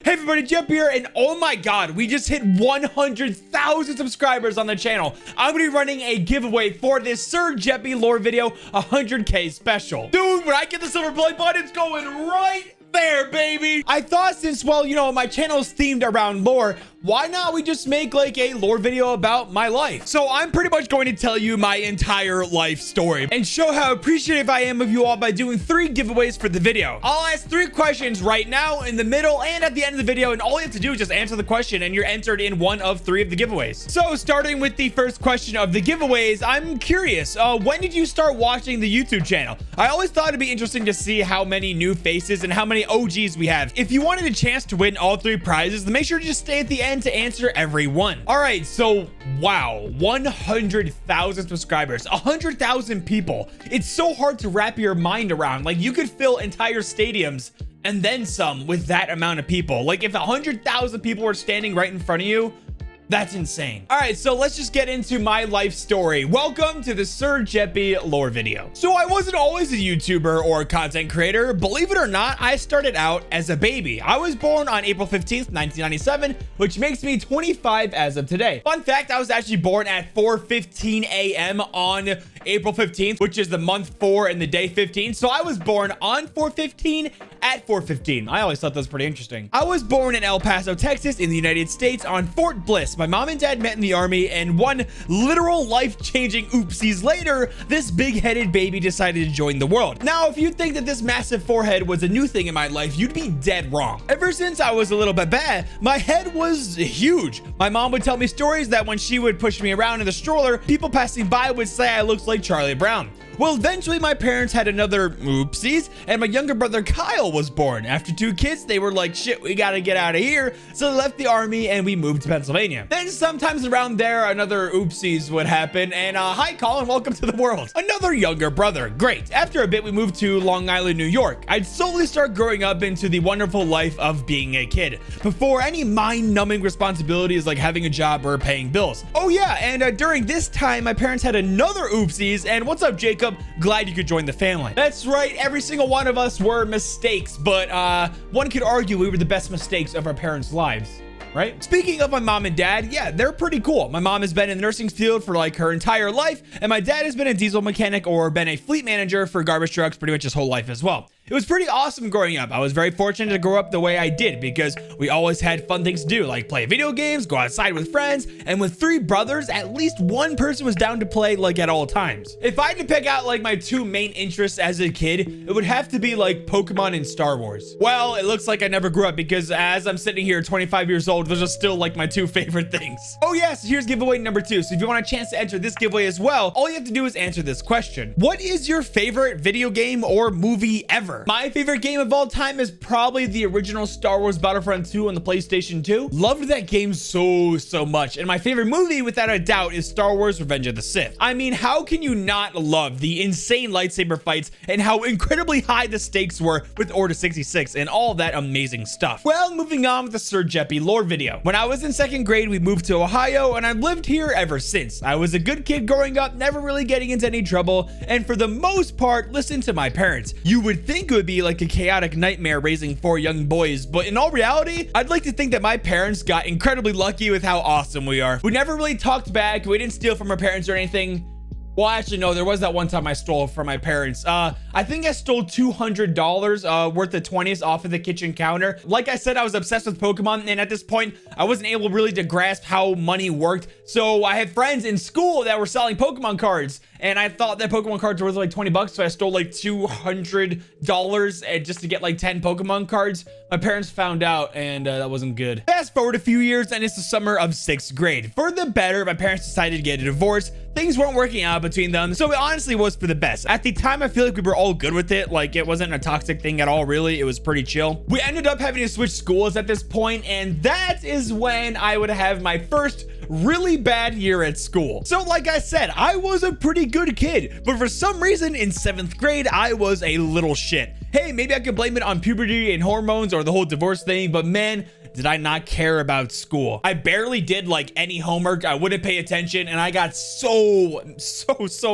Hey everybody, Jeppy here, and oh my god, we just hit 100,000 subscribers on the channel. I'm gonna be running a giveaway for this Sir Jeppy lore video, 100K special. Dude, when I get the silver play button, it's going right there, baby. I thought since, well, you know, my channel is themed around lore, why not we just make like a lore video about my life? So I'm pretty much going to tell you my entire life story and show how appreciative I am of you all by doing 3 giveaways for the video. I'll ask 3 questions right now, in the middle, and at the end of the video, and all you have to do is just answer the question and you're entered in one of 3 of the giveaways. So starting with the first question of the giveaways, I'm curious, when did you start watching the YouTube channel? I always thought it'd be interesting to see how many new faces and how many OGs we have. If you wanted a chance to win all 3 prizes, then make sure to just stay at the end to answer every one. All right, so wow, 100,000 subscribers, 100,000 people. It's so hard to wrap your mind around. Like, you could fill entire stadiums and then some with that amount of people. Like, if 100,000 people were standing right in front of you, that's insane. All right, so let's just get into my life story. Welcome to the Sir Jeppy lore video. So I wasn't always a YouTuber or a content creator. Believe it or not, I started out as a baby. I was born on April 15th, 1997, which makes me 25 as of today. Fun fact, I was actually born at 4:15 a.m. on April 15th, which is the month 4 and the day 15. So I was born on 4:15 at 4:15. I always thought that was pretty interesting. I was born in El Paso, Texas in the United States on Fort Bliss. My mom and dad met in the army, and one literal life-changing oopsies later, this big-headed baby decided to join the world. Now, if you think that this massive forehead was a new thing in my life, you'd be dead wrong. Ever since I was a little bit bad, my head was huge. My mom would tell me stories that when she would push me around in the stroller, people passing by would say I looked like Charlie Brown. Well, eventually my parents had another oopsies, and my younger brother Kyle was born. After 2 kids, they were like, shit, we gotta get out of here. So they left the army and we moved to Pennsylvania. Then sometimes around there, another oopsies would happen. And hi, Colin, welcome to the world. Another younger brother, great. After a bit, we moved to Long Island, New York. I'd slowly start growing up into the wonderful life of being a kid, before any mind-numbing responsibilities like having a job or paying bills. Oh yeah, and during this time, my parents had another oopsies. And what's up, Jacob? Glad you could join the family. That's right, every single one of us were mistakes, but one could argue we were the best mistakes of our parents' lives, right? Speaking of my mom and dad, yeah, they're pretty cool. My mom has been in the nursing field for like her entire life, and my dad has been a diesel mechanic or been a fleet manager for garbage trucks pretty much his whole life as well. It was pretty awesome growing up. I was very fortunate to grow up the way I did because we always had fun things to do, like play video games, go outside with friends, and with 3 brothers, at least one person was down to play like at all times. If I had to pick out like my 2 main interests as a kid, it would have to be like Pokemon and Star Wars. Well, it looks like I never grew up because as I'm sitting here 25 years old, those are still like my 2 favorite things. Oh yes, here's giveaway number 2. So if you want a chance to enter this giveaway as well, all you have to do is answer this question. What is your favorite video game or movie ever? My favorite game of all time is probably the original Star Wars Battlefront 2 on the PlayStation 2. Loved that game so much. And my favorite movie, without a doubt, is Star Wars Revenge of the Sith. I mean, how can you not love the insane lightsaber fights and how incredibly high the stakes were with Order 66 and all that amazing stuff? Well, moving on with the Sir Jeppy lore video. When I was in 2nd grade, we moved to Ohio, and I've lived here ever since. I was a good kid growing up, never really getting into any trouble, and for the most part, listened to my parents. You would think it would be like a chaotic nightmare raising 4 young boys, but in all reality, I'd like to think that my parents got incredibly lucky with how awesome we are. We never really talked back. We didn't steal from our parents or anything. Well, actually, no, there was that one time I stole from my parents. I think I stole $200 worth of 20s off of the kitchen counter. Like I said, I was obsessed with Pokemon, and at this point, I wasn't able really to grasp how money worked. So I had friends in school that were selling Pokemon cards, and I thought that Pokemon cards were worth like 20 bucks, so I stole like $200 and just to get like 10 Pokemon cards. My parents found out, and that wasn't good. Fast forward a few years, and it's the summer of 6th grade. For the better, my parents decided to get a divorce. Things weren't working out between them, so it honestly was for the best. At the time, I feel like we were all good with it. Like, it wasn't a toxic thing at all, really. It was pretty chill. We ended up having to switch schools at this point, and that is when I would have my first really bad year at school. So like I said, I was a pretty good kid, but for some reason in 7th grade, I was a little shit. Hey, maybe I could blame it on puberty and hormones or the whole divorce thing, but man, did I not care about school. I barely did like any homework. I wouldn't pay attention, and I got so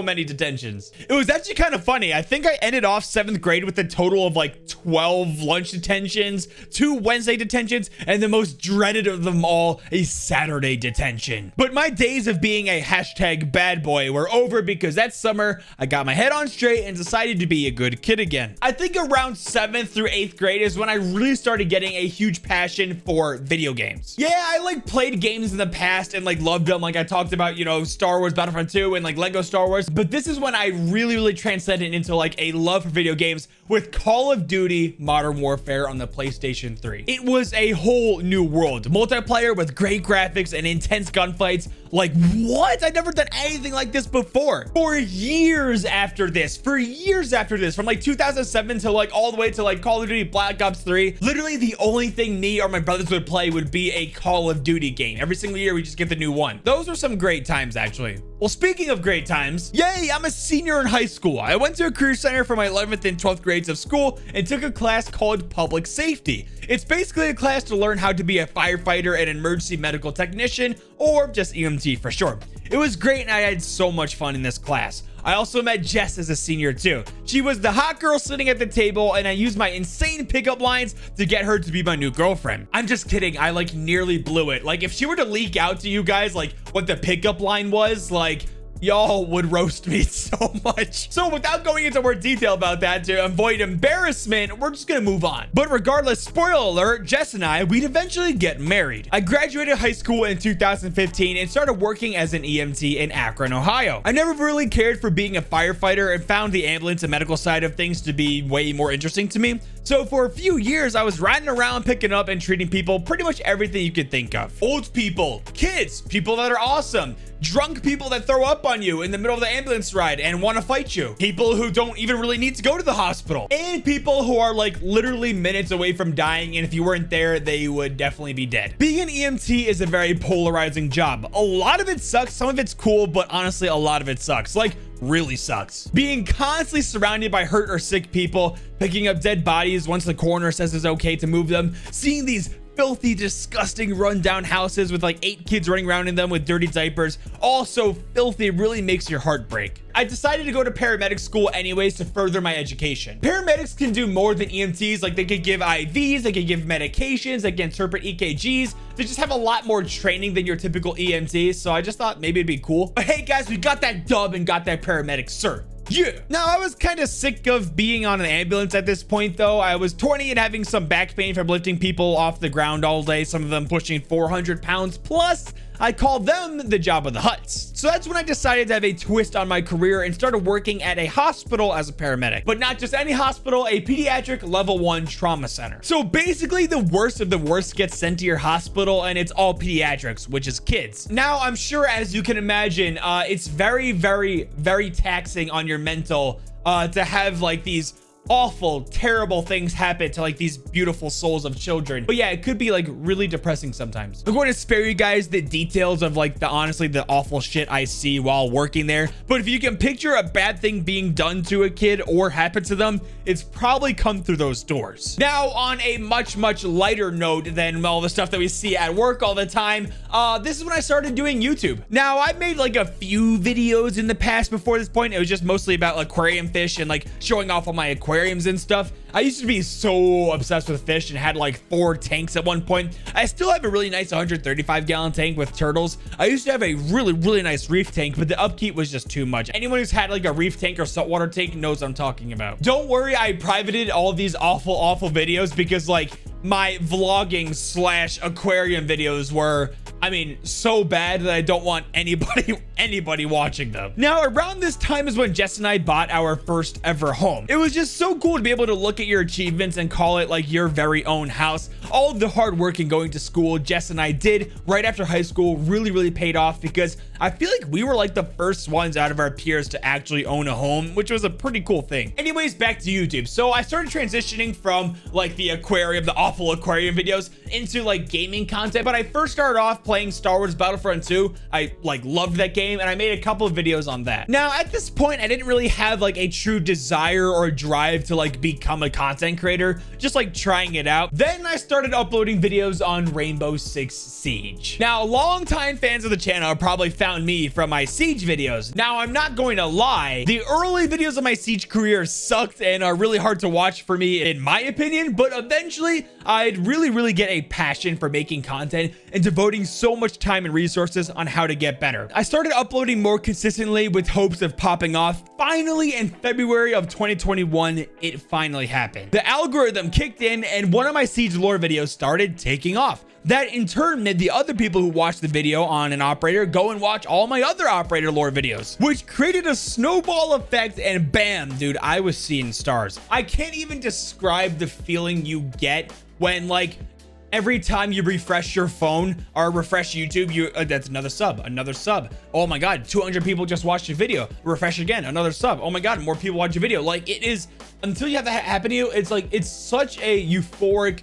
many detentions. It was actually kind of funny. I think I ended off 7th grade with a total of like 12 lunch detentions, 2 Wednesday detentions, and the most dreaded of them all, a Saturday detention. But my days of being a hashtag bad boy were over, because that summer I got my head on straight and decided to be a good kid again. I think around 7th through 8th grade is when I really started getting a huge passion for video games. Yeah, I like played games in the past and like loved them. Like I talked about, you know, Star Wars Battlefront 2 and like Lego Star Wars. But this is when I really transcended into like a love for video games with Call of Duty Modern Warfare on the PlayStation 3. It was a whole new world. Multiplayer with great graphics and intense gunfights. Like, what? I'd never done anything like this before. For years after this, from like 2007 to like all the way to like Call of Duty Black Ops 3, literally the only thing me or my brothers would play would be a Call of Duty game. Every single year we just get the new one. Those are some great times, actually. Well, speaking of great times, yay, I'm a senior in high school. I went to a career center for my 11th and 12th grades of school and took a class called Public Safety. It's basically a class to learn how to be a firefighter, an emergency medical technician, or just EMT for short. It was great, and I had so much fun in this class. I also met Jess as a senior too. She was the hot girl sitting at the table, and I used my insane pickup lines to get her to be my new girlfriend. I'm just kidding. I like nearly blew it. Like if she were to leak out to you guys like what the pickup line was, like y'all would roast me so much. So without going into more detail about that to avoid embarrassment, we're just gonna move on. But regardless, spoiler alert, Jess and I, we'd eventually get married. I graduated high school in 2015 and started working as an EMT in Akron, Ohio. I never really cared for being a firefighter and found the ambulance and medical side of things to be way more interesting to me. So for a few years, I was riding around picking up and treating people, pretty much everything you could think of. Old people, kids, people that are awesome, drunk people that throw up on you in the middle of the ambulance ride and want to fight you, people who don't even really need to go to the hospital, and people who are like literally minutes away from dying, and if you weren't there, they would definitely be dead. Being an EMT is a very polarizing job. A lot of it sucks, some of it's cool, but honestly, a lot of it sucks. Like, really sucks. Being constantly surrounded by hurt or sick people, picking up dead bodies once the coroner says it's okay to move them, seeing these filthy, disgusting, rundown houses with like 8 kids running around in them with dirty diapers, all so filthy, it really makes your heart break. I decided to go to paramedic school anyways to further my education. Paramedics can do more than EMTs. Like they could give IVs, they could give medications, they can interpret EKGs. They just have a lot more training than your typical EMTs. So I just thought maybe it'd be cool. But hey guys, we got that dub and got that paramedic cert. Yeah. Now, I was kind of sick of being on an ambulance at this point, though. I was 20 and having some back pain from lifting people off the ground all day, some of them pushing 400 pounds plus. I called them the job of the Huts. So that's when I decided to have a twist on my career and started working at a hospital as a paramedic. But not just any hospital, a pediatric level 1 trauma center. So basically the worst of the worst gets sent to your hospital, and it's all pediatrics, which is kids. Now, I'm sure, as you can imagine, it's very taxing on your mental to have like these awful, terrible things happen to like these beautiful souls of children. But yeah, it could be like really depressing sometimes. I'm going to spare you guys the details of like the awful shit I see while working there. But if you can picture a bad thing being done to a kid or happen to them, it's probably come through those doors. Now, on a much lighter note than all the stuff that we see at work all the time, this is when I started doing YouTube. Now, I've made like a few videos in the past before this point. It was just mostly about aquarium fish and like showing off all my aquariums and stuff. I used to be so obsessed with fish and had like 4 tanks at one point. I still have a really nice 135 gallon tank with turtles. I used to have a really nice reef tank, but the upkeep was just too much. Anyone who's had like a reef tank or saltwater tank knows what I'm talking about. Don't worry, I privated all of these awful videos because like my vlogging / aquarium videos were, I mean, so bad that I don't want anybody watching them. Now, around this time is when Jess and I bought our first ever home. It was just so cool to be able to look at your achievements and call it like your very own house. All of the hard work and going to school Jess and I did right after high school really paid off, because I feel like we were like the first ones out of our peers to actually own a home, which was a pretty cool thing. Anyways, back to YouTube. So I started transitioning from like the aquarium, the awful aquarium videos into like gaming content, but I first started off playing playing Star Wars Battlefront 2. I like loved that game, and I made a couple of videos on that. Now at this point, I didn't really have like a true desire or drive to like become a content creator, just like trying it out. Then I started uploading videos on Rainbow Six Siege. Now longtime fans of the channel probably found me from my Siege videos. Now I'm not going to lie, the early videos of my Siege career sucked and are really hard to watch for me in my opinion, but eventually I'd really get a passion for making content and devoting so much time and resources on how to get better. I started uploading more consistently with hopes of popping off. Finally, in February of 2021, it finally happened. The algorithm kicked in and one of my Siege lore videos started taking off. That in turn made the other people who watched the video on an operator go and watch all my other operator lore videos, which created a snowball effect, and bam, dude, I was seeing stars. I can't even describe the feeling you get when like every time you refresh your phone or refresh YouTube, that's another sub. Oh my God, 200 people just watched your video. Refresh again, another sub. Oh my God, more people watch your video. Like it is, until you have that happen to you, it's like, it's such a euphoric,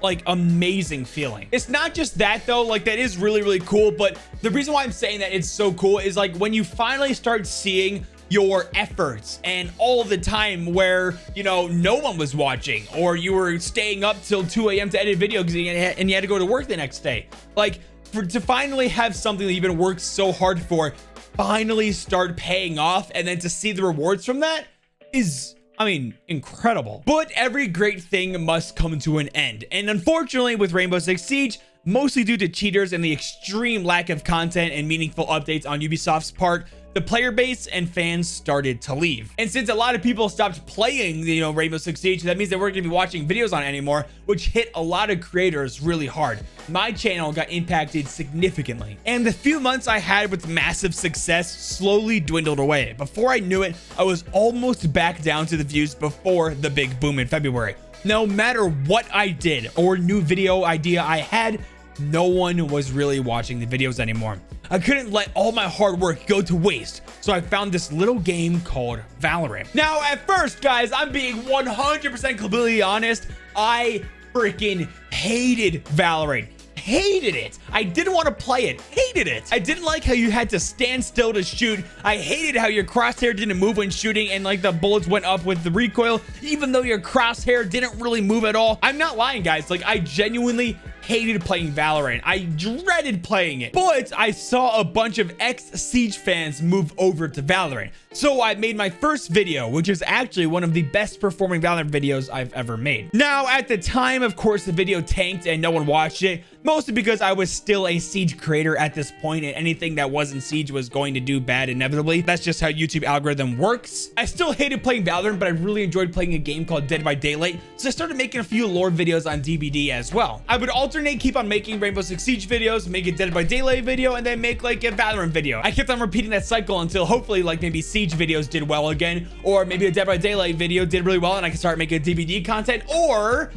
like amazing feeling. It's not just that though, like that is really cool, but the reason why I'm saying that it's so cool is like when you finally start seeing your efforts and all the time where, you know, no one was watching, or you were staying up till 2 a.m. to edit video because you had to go to work the next day. Like to finally have something that you've been worked so hard for finally start paying off, and then to see the rewards from that is, I mean, incredible. But every great thing must come to an end. And unfortunately with Rainbow Six Siege, mostly due to cheaters and the extreme lack of content and meaningful updates on Ubisoft's part, the player base and fans started to leave. And since a lot of people stopped playing, you know, Rainbow Six Siege, that means they weren't gonna be watching videos on it anymore, which hit a lot of creators really hard. My channel got impacted significantly. And the few months I had with massive success slowly dwindled away. Before I knew it, I was almost back down to the views before the big boom in February. No matter what I did or new video idea I had, no one was really watching the videos anymore. I couldn't let all my hard work go to waste, so I found this little game called Valorant. Now, at first, guys, I'm being 100% completely honest, I freaking hated Valorant. Hated it. I didn't want to play it. Hated it. I didn't like how you had to stand still to shoot. I hated how your crosshair didn't move when shooting, and like the bullets went up with the recoil, even though your crosshair didn't really move at all. I'm not lying, guys. Like, I genuinely hated playing Valorant. I dreaded playing it, but I saw a bunch of ex-Siege fans move over to Valorant. So I made my first video, which is actually one of the best performing Valorant videos I've ever made. Now, at the time, of course, the video tanked and no one watched it, mostly because I was still a Siege creator at this point, and anything that wasn't Siege was going to do bad inevitably. That's just how YouTube algorithm works. I still hated playing Valorant, but I really enjoyed playing a game called Dead by Daylight, so I started making a few lore videos on DBD as well. I would alternate, keep on making Rainbow Six Siege videos, make a Dead by Daylight video, and then make like a Valorant video. I kept on repeating that cycle until hopefully like maybe Siege videos did well again, or maybe a Dead by Daylight video did really well and I could start making DVD content, or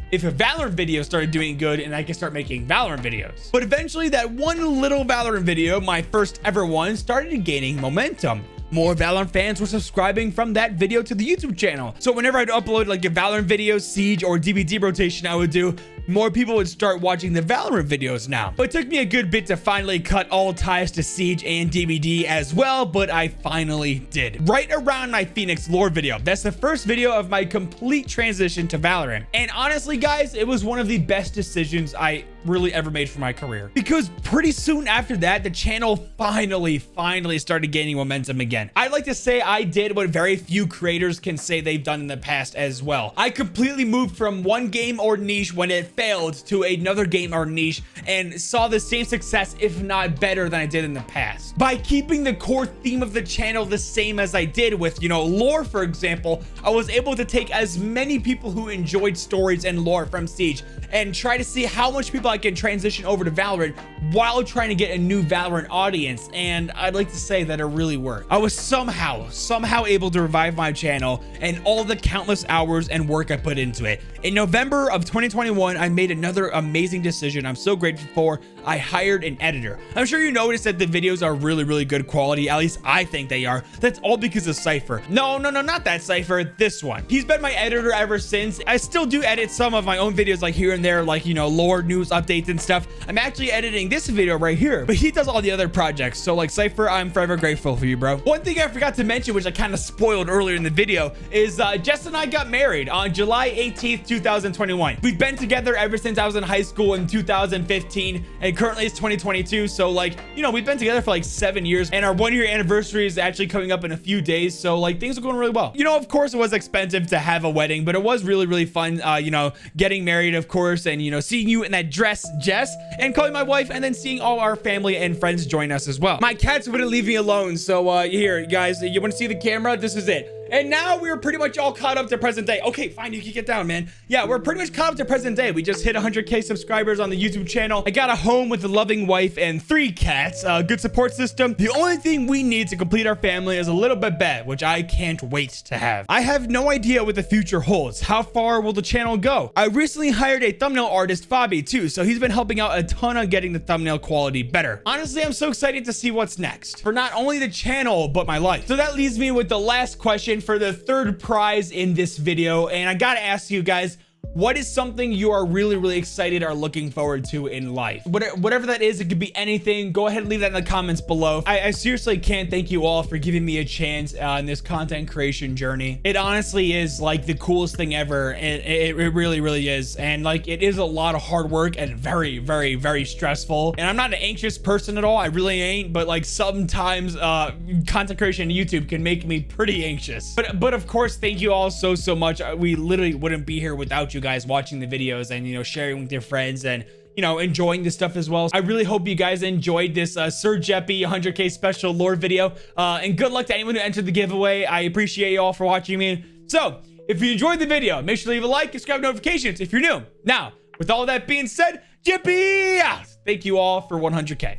if a Valorant video started doing good and I could start making Valorant videos. But eventually that one little Valorant video, my first ever one, started gaining momentum. More Valorant fans were subscribing from that video to the YouTube channel. So whenever I'd upload like a Valorant video, Siege, or DVD rotation I would do, more people would start watching the Valorant videos now. But it took me a good bit to finally cut all ties to Siege and DBD as well, but I finally did. Right around my Phoenix lore video. That's the first video of my complete transition to Valorant. And honestly, guys, it was one of the best decisions I really ever made for my career. Because pretty soon after that, the channel finally started gaining momentum again. I'd like to say I did what very few creators can say they've done in the past as well. I completely moved from one game or niche when it failed to another game or niche and saw the same success, if not better, than I did in the past. By keeping the core theme of the channel the same as I did with, you know, lore, for example, I was able to take as many people who enjoyed stories and lore from Siege and try to see how much people I can transition over to Valorant while trying to get a new Valorant audience. And I'd like to say that it really worked. I was somehow able to revive my channel and all the countless hours and work I put into it. In November of 2021, I made another amazing decision I'm so grateful for. I hired an editor. I'm sure you noticed that the videos are really good quality. At least I think they are. That's all because of Cypher. No, not that Cypher. This one. He's been my editor ever since. I still do edit some of my own videos, like here and there, like, you know, lore news updates and stuff. I'm actually editing this video right here, but he does all the other projects. So like Cypher, I'm forever grateful for you, bro. One thing I forgot to mention, which I kind of spoiled earlier in the video, is Jess and I got married on July 18th, 2021. We've been together ever since I was in high school in 2015, and currently it's 2022. So like, you know, we've been together for like 7 years, and our 1-year anniversary is actually coming up in a few days. So like things are going really well. You know, of course it was expensive to have a wedding, but it was really fun, you know, getting married, of course, and, you know, seeing you in that dress, Jess, and calling my wife, and then seeing all our family and friends join us as well. My cats wouldn't leave me alone. So here, guys, you want to see the camera? This is it. And now we're pretty much all caught up to present day. Okay, fine, you can get down, man. Yeah, we're pretty much caught up to present day. We just hit 100K subscribers on the YouTube channel. I got a home with a loving wife and 3 cats, a good support system. The only thing we need to complete our family is a little bit bed, which I can't wait to have. I have no idea what the future holds. How far will the channel go? I recently hired a thumbnail artist, Fabi, too, so he's been helping out a ton on getting the thumbnail quality better. Honestly, I'm so excited to see what's next for not only the channel, but my life. So that leaves me with the last question for the 3rd prize in this video, and I gotta ask you guys, what is something you are really excited or looking forward to in life? Whatever that is, it could be anything. Go ahead and leave that in the comments below. I seriously can't thank you all for giving me a chance in this content creation journey. It honestly is like the coolest thing ever. It really is. And like, it is a lot of hard work and very stressful. And I'm not an anxious person at all. I really ain't. But like sometimes content creation on YouTube can make me pretty anxious. But of course, thank you all so much. We literally wouldn't be here without you guys watching the videos and, you know, sharing with your friends and, you know, enjoying this stuff as well. I really hope you guys enjoyed this Sir Jeppy 100K special lore video, and good luck to anyone who entered the giveaway. I appreciate you all for watching me. So if you enjoyed the video, make sure to leave a like and subscribe notifications if you're new. Now, with all that being said, Jeppy out. Thank you all for 100K.